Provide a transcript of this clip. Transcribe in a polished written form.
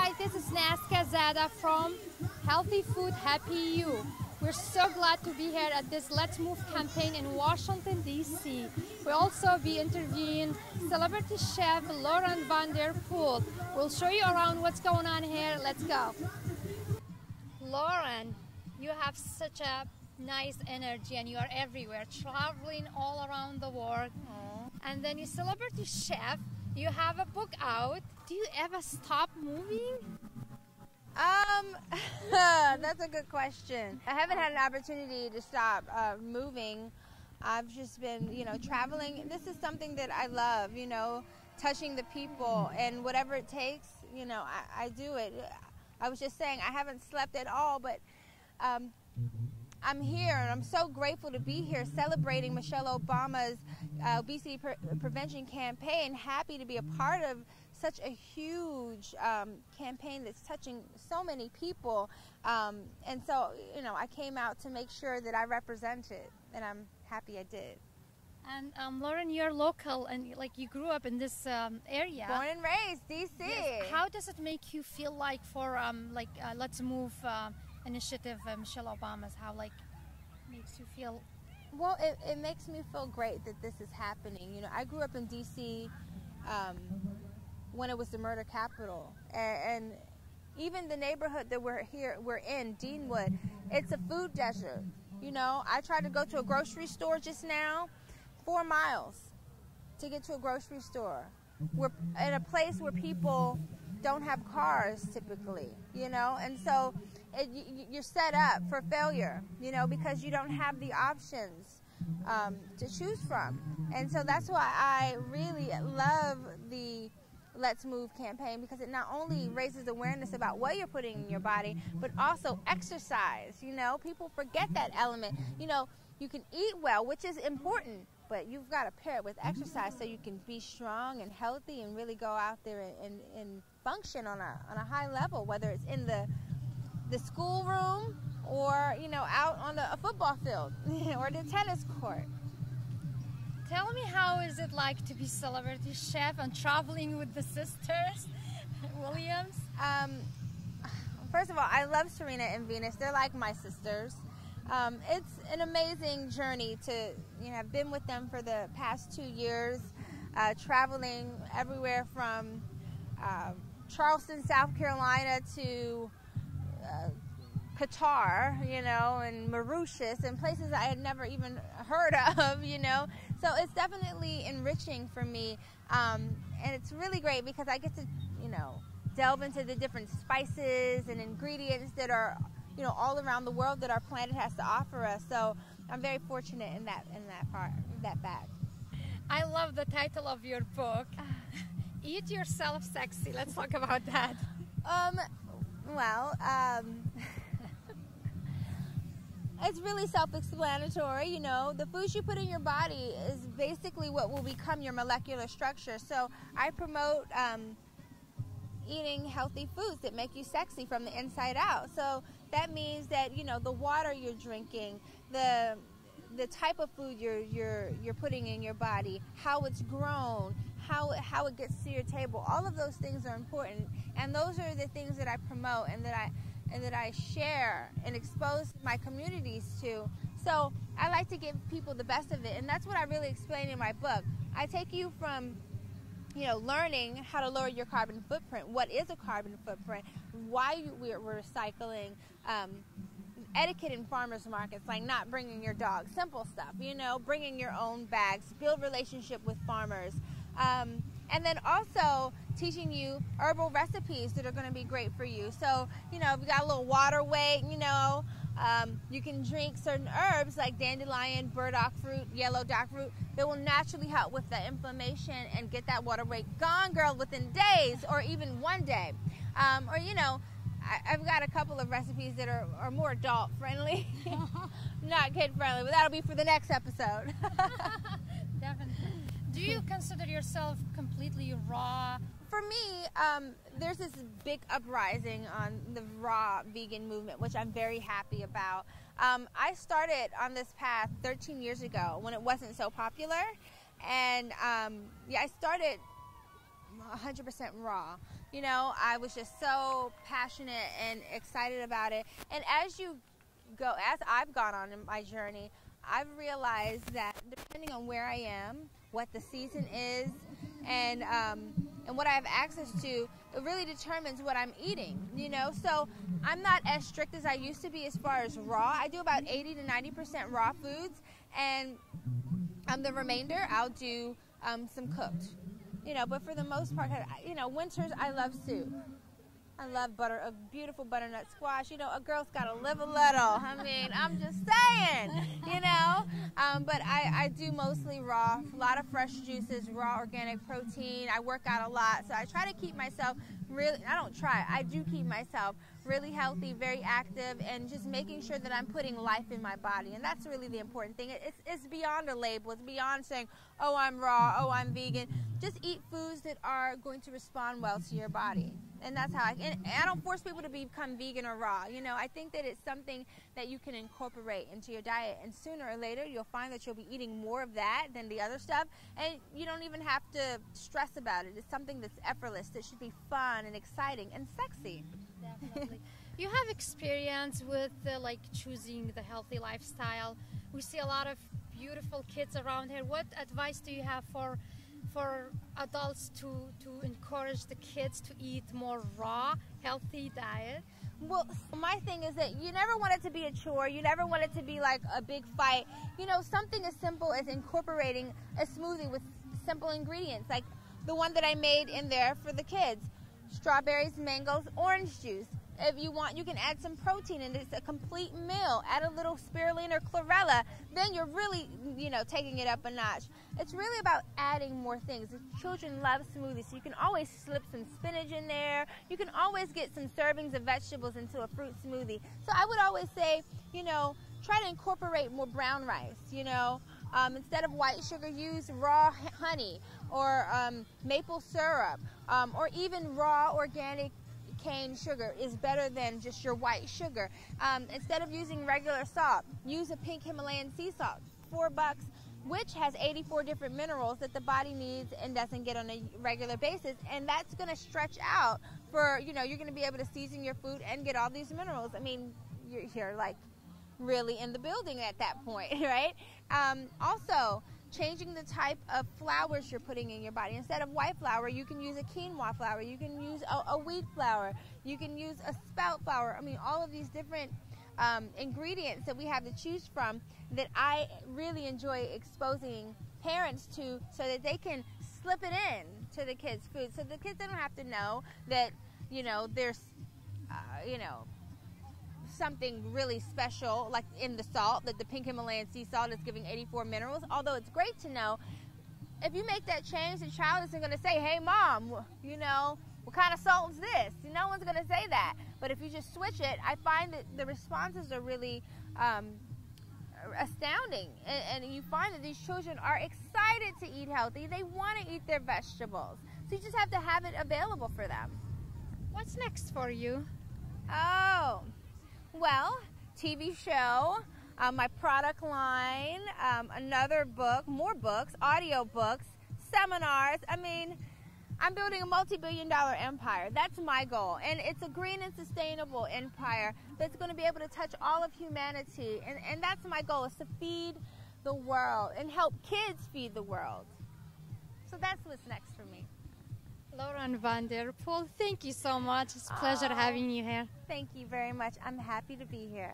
Hi, this is Nazca Zada from Healthy Food, Happy You. We're so glad to be here at this Let's Move campaign in Washington, D.C. We'll also be interviewing celebrity chef Lauren Vanderpool. We'll show you around what's going on here. Let's go. Lauren, you have such a nice energy and you are everywhere, traveling all around the world. Aww. And then you're celebrity chef. You have a book out. Do you ever stop moving? That's a good question. I haven't had an opportunity to stop moving. I've just been, traveling. This is something that I love, touching the people, and whatever it takes, I do it. I was just saying I haven't slept at all, but I'm here, and I'm so grateful to be here celebrating Michelle Obama's obesity prevention campaign. Happy to be a part of such a huge campaign that's touching so many people. And so, I came out to make sure that I represent it, and I'm happy I did. And Lauren, you're local, and you grew up in this area. Born and raised, DC. Yes. How does it make you feel like for Let's Move initiative, Michelle Obama's? How makes you feel? Well, it makes me feel great that this is happening. I grew up in DC when it was the murder capital, and even the neighborhood that we're in, Deanwood, it's a food desert. I tried to go to a grocery store just now, 4 miles to get to a grocery store. We're in a place where people don't have cars typically, and so you're set up for failure, because you don't have the options to choose from. And so that's why I really love the Let's Move campaign, because it not only raises awareness about what you're putting in your body, but also exercise. People forget that element. You can eat well, which is important, but you've got to pair it with exercise so you can be strong and healthy and really go out there and function on a high level, whether it's in the schoolroom or out on a football field or the tennis court. Tell me, how is it like to be celebrity chef and traveling with the sisters Williams? First of all, I love Serena and Venus. They're like my sisters. It's an amazing journey to have been with them for the past 2 years, traveling everywhere from Charleston, South Carolina to Qatar, and Mauritius, and places I had never even heard of, So it's definitely enriching for me, and it's really great because I get to, delve into the different spices and ingredients that are, all around the world that our planet has to offer us. So I'm very fortunate in that bag. I love the title of your book, Eat Yourself Sexy. Let's talk about that. It's really self-explanatory. The foods you put in your body is basically what will become your molecular structure. So I promote eating healthy foods that make you sexy from the inside out. So that means that the water you're drinking, the type of food you're putting in your body, how it's grown, how it gets to your table. All of those things are important, and those are the things that I promote and that I share and expose my communities to. So I like to give people the best of it, and that's what I really explain in my book. I take you from learning how to lower your carbon footprint, what is a carbon footprint, why we're recycling, etiquette in farmers markets, like not bringing your dog, simple stuff, bringing your own bags, build relationship with farmers, and then also teaching you herbal recipes that are going to be great for you. So, if you got a little water weight, you can drink certain herbs like dandelion, burdock fruit, yellow dock fruit that will naturally help with the inflammation and get that water weight gone, girl, within days or even one day. I've got a couple of recipes that are more adult friendly, not kid friendly, but that'll be for the next episode. Definitely. Do you consider yourself completely raw? For me, there's this big uprising on the raw vegan movement, which I'm very happy about. I started on this path 13 years ago when it wasn't so popular, and I started 100% raw. You know, I was just so passionate and excited about it. And as I've gone on in my journey, I've realized that depending on where I am, what the season is, and what I have access to, it really determines what I'm eating, you know. So I'm not as strict as I used to be as far as raw. I do about 80 to 90% raw foods, and the remainder I'll do some cooked, you know. But for the most part, you know, winters I love soup. I love a beautiful butternut squash. You know, a girl's got to live a little. I mean, I'm just saying, you know. But I do mostly raw, a lot of fresh juices, raw organic protein. I work out a lot, so I try to keep myself I do keep myself really healthy, very active, and just making sure that I'm putting life in my body. And that's really the important thing. It's beyond a label. It's beyond saying, oh, I'm raw, oh, I'm vegan. Just eat foods that are going to respond well to your body. And that's how and I don't force people to become vegan or raw. You know, I think that it's something that you can incorporate into your diet, and sooner or later you'll find that you'll be eating more of that than the other stuff, and you don't even have to stress about it. It's something that's effortless, that should be fun and exciting and sexy. Definitely. You have experience with like choosing the healthy lifestyle. We see a lot of beautiful kids around here. What advice do you have for adults to encourage the kids to eat more raw, healthy diet? Well, my thing is that you never want it to be a chore. You never want it to be like a big fight. You know, something as simple as incorporating a smoothie with simple ingredients, like the one that I made in there for the kids. Strawberries, mangoes, orange juice. If you want, you can add some protein, and it's a complete meal. Add a little spirulina or chlorella, then you're really, you know, taking it up a notch. It's really about adding more things. Children love smoothies, so you can always slip some spinach in there. You can always get some servings of vegetables into a fruit smoothie. So I would always say, you know, try to incorporate more brown rice, you know. Instead of white sugar, use raw honey or maple syrup, or even raw organic cane sugar is better than just your white sugar. Instead of using regular salt, use a pink Himalayan sea salt, $4, which has 84 different minerals that the body needs and doesn't get on a regular basis. And that's going to stretch out for, you know, you're going to be able to season your food and get all these minerals. I mean, you're like really in the building at that point, right? Also, changing the type of flours you're putting in your body. Instead of white flour, you can use a quinoa flour. You can use a wheat flour. You can use a spelt flour. I mean, all of these different ingredients that we have to choose from that I really enjoy exposing parents to, so that they can slip it in to the kids' food. So the kids don't have to know that, you know, there's, you know, something really special like in the salt, that the pink Himalayan sea salt is giving 84 minerals. Although it's great to know, if you make that change, the child isn't going to say, hey mom, you know, what kind of salt is this? No one's going to say that. But if you just switch it, I find that the responses are really astounding, and you find that these children are excited to eat healthy. They want to eat their vegetables, so you just have to have it available for them. What's next for you? Oh, well, TV show, my product line, another book, more books, audio books, seminars. I mean, I'm building a multi-billion-dollar empire. That's my goal. And it's a green and sustainable empire that's going to be able to touch all of humanity. And that's my goal, is to feed the world and help kids feed the world. So that's what's next for me. Lauren Vanderpool, thank you so much. It's a pleasure having you here. Thank you very much. I'm happy to be here.